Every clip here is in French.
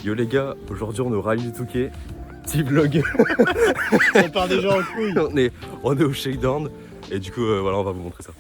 Yo les gars, aujourd'hui on est au rallye du Touquet. Petit vlog. Ça part déjà en couille. on est au shakedown et du coup voilà, on va vous montrer ça.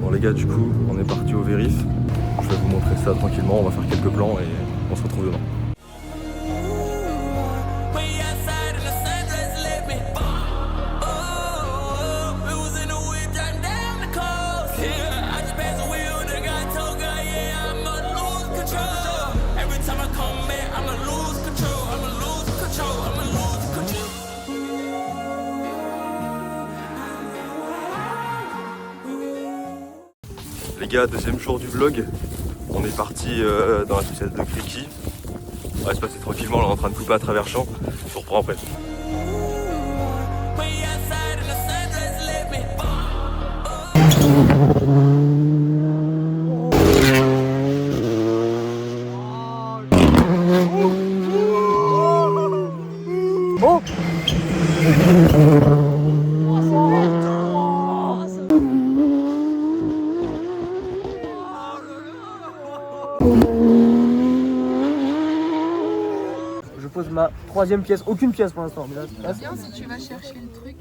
Bon les gars, du coup on est parti au vérif. Je vais vous montrer ça tranquillement, on va faire quelques plans et on se retrouve demain. Les gars, deuxième jour du vlog, on est parti dans la société de Criki. On va se passer tranquillement, là on est en train de couper à travers champ, je vous reprends après. Oh je pose ma troisième pièce, aucune pièce pour l'instant. Bien si tu vas chercher le truc.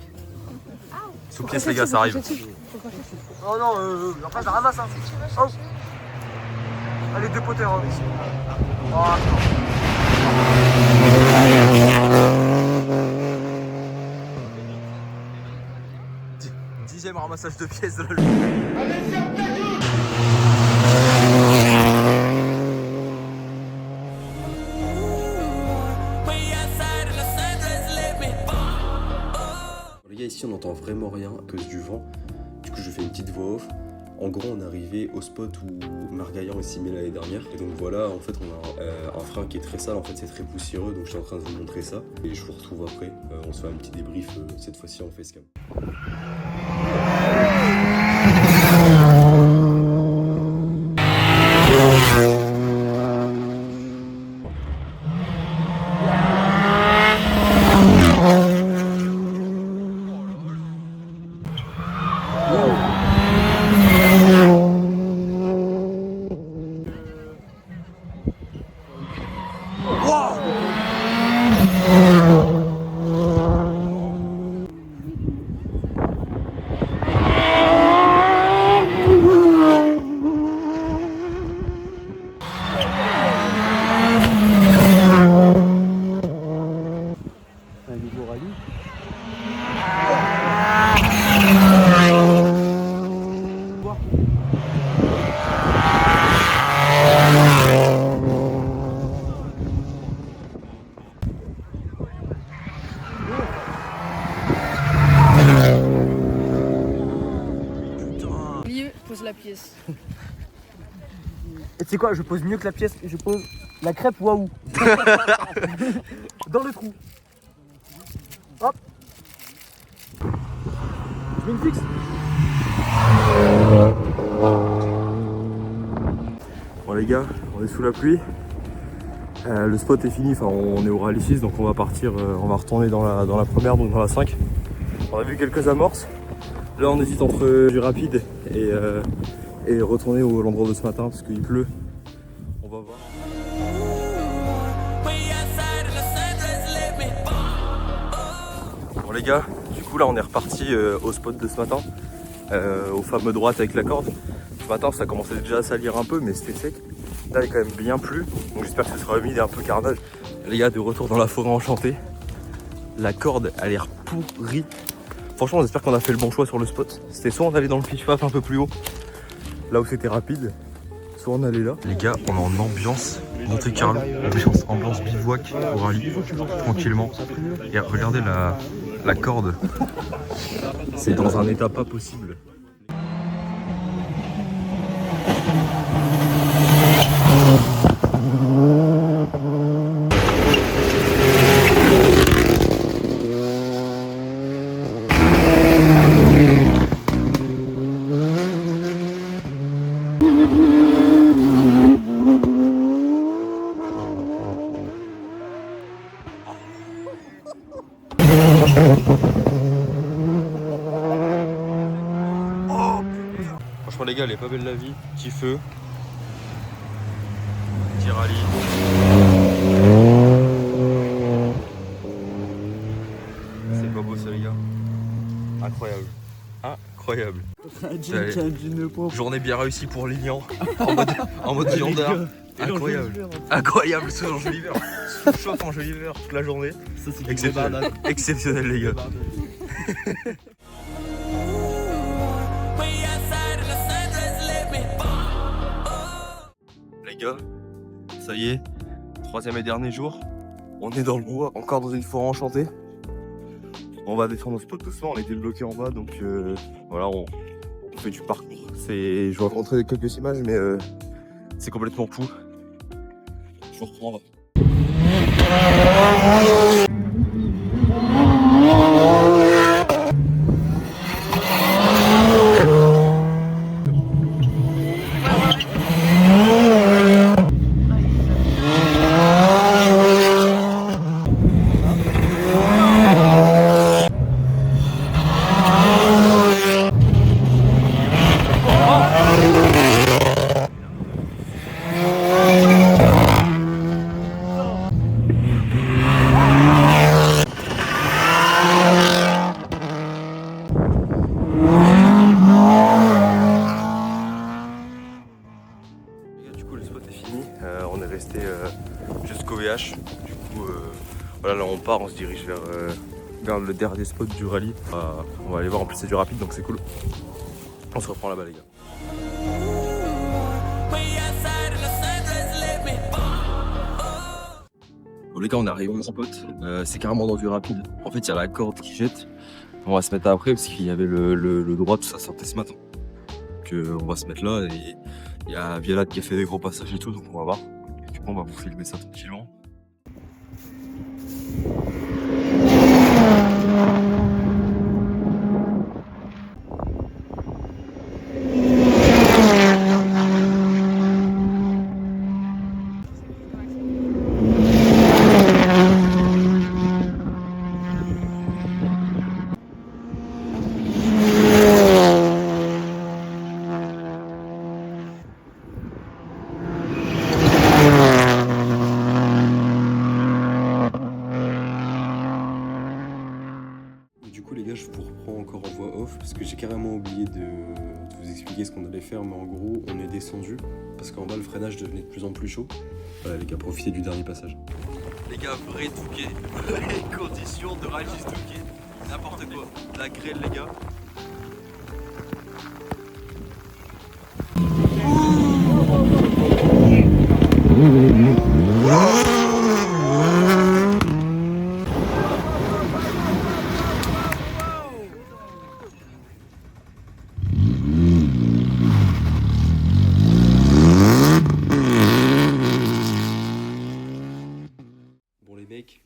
Sous pièce les gars, ça arrive. Oh non, après ça ramasse hein. Oh. Allez, deux poteurs. Hein. Oh, Dixième ramassage de pièces de la Les gars, ici on n'entend vraiment rien à cause du vent. Du coup je fais une petite voix off. En gros on est arrivé au spot où Margaillan est simé l'année dernière. Et donc voilà, en fait on a un frein qui est très sale, en fait c'est très poussiéreux. Donc je suis en train de vous montrer ça. Et je vous retrouve après, on se fait un petit débrief cette fois-ci en facecam. la pièce. Et tu sais quoi, je pose mieux que la pièce, je pose la crêpe waouh. Dans le trou. Hop. mets une fixe. Bon les gars, on est sous la pluie. Le spot est fini, enfin on est au rallye 6 donc on va partir, on va retourner dans la première, donc dans la 5. On a vu quelques amorces. Là on hésite entre du rapide et retourner à l'endroit de ce matin parce qu'il pleut. On va voir. Bon les gars, du coup là on est reparti au spot de ce matin, au fameux droite avec la corde. Ce matin ça commençait déjà à salir un peu mais c'était sec. Là il est quand même bien plu, donc j'espère que ce sera humide et un peu carnage. Les gars, de retour dans la forêt enchantée. La corde a l'air pourrie. Franchement j'espère qu'on a fait le bon choix sur le spot. C'était soit on allait dans le pitch-paf un peu plus haut, là où c'était rapide, soit on allait là. Les gars, on est en ambiance Monte Carlo, ambiance bivouac au rallye, tranquillement. Et regardez la corde, c'est dans un état pas possible. Franchement les gars, elle est pas belle la vie. Petit feu, petit rallye. C'est pas beau ça les gars. Incroyable. Incroyable. Journée bien réussie pour Lilian. En mode viandard. Incroyable. Incroyable ce joli vert. Sauf en joli vert toute la journée. Exceptionnel. Exceptionnel les gars. Les gars, ça y est, troisième et dernier jour. On est dans le bois, encore dans une forêt enchantée. On va descendre au spot doucement, on était bloqué en bas donc voilà, on fait du parcours. Je vais montrer quelques images mais c'est complètement fou. Je vous reprends. On est resté jusqu'au VH. Du coup, voilà, là on part, on se dirige vers le dernier spot du rallye. On va aller voir, en plus c'est du rapide donc c'est cool. On se reprend là-bas les gars. Bon les gars, on est arrivé au spot. C'est carrément dans du rapide. En fait il y a la corde qui jette. On va se mettre après parce qu'il y avait le droit, tout ça sortait ce matin. Donc on va se mettre là et il y a Violade qui a fait des gros passages et tout, donc on va voir. Et du coup on va vous filmer ça tranquillement. Du coup les gars, je vous reprends encore en voix off parce que j'ai carrément oublié de vous expliquer ce qu'on allait faire, mais en gros on est descendu parce qu'en bas le freinage devenait de plus en plus chaud. Voilà les gars, profitez du dernier passage. Les gars, vrai Touquet, les conditions de Rallye Touquet, n'importe quoi, la grêle les gars.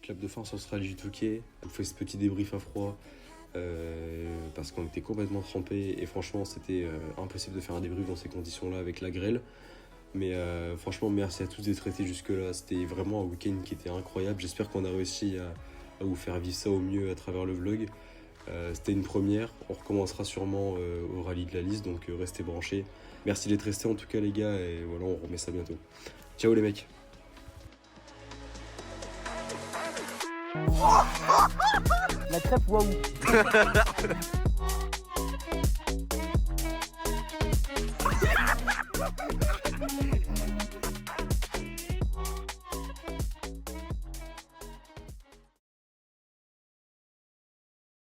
Clap de fin sur ce Rallye Touquet. Je vous fais ce petit débrief à froid parce qu'on était complètement trempés et franchement c'était impossible de faire un débrief dans ces conditions-là avec la grêle. Mais franchement merci à tous d'être restés jusque là, c'était vraiment un week-end qui était incroyable. J'espère qu'on a réussi à vous faire vivre ça au mieux à travers le vlog. C'était une première, on recommencera sûrement au rallye de la liste, donc restez branchés. Merci d'être restés en tout cas les gars, et voilà, on remet ça bientôt. Ciao les mecs. La crêpe, waouh.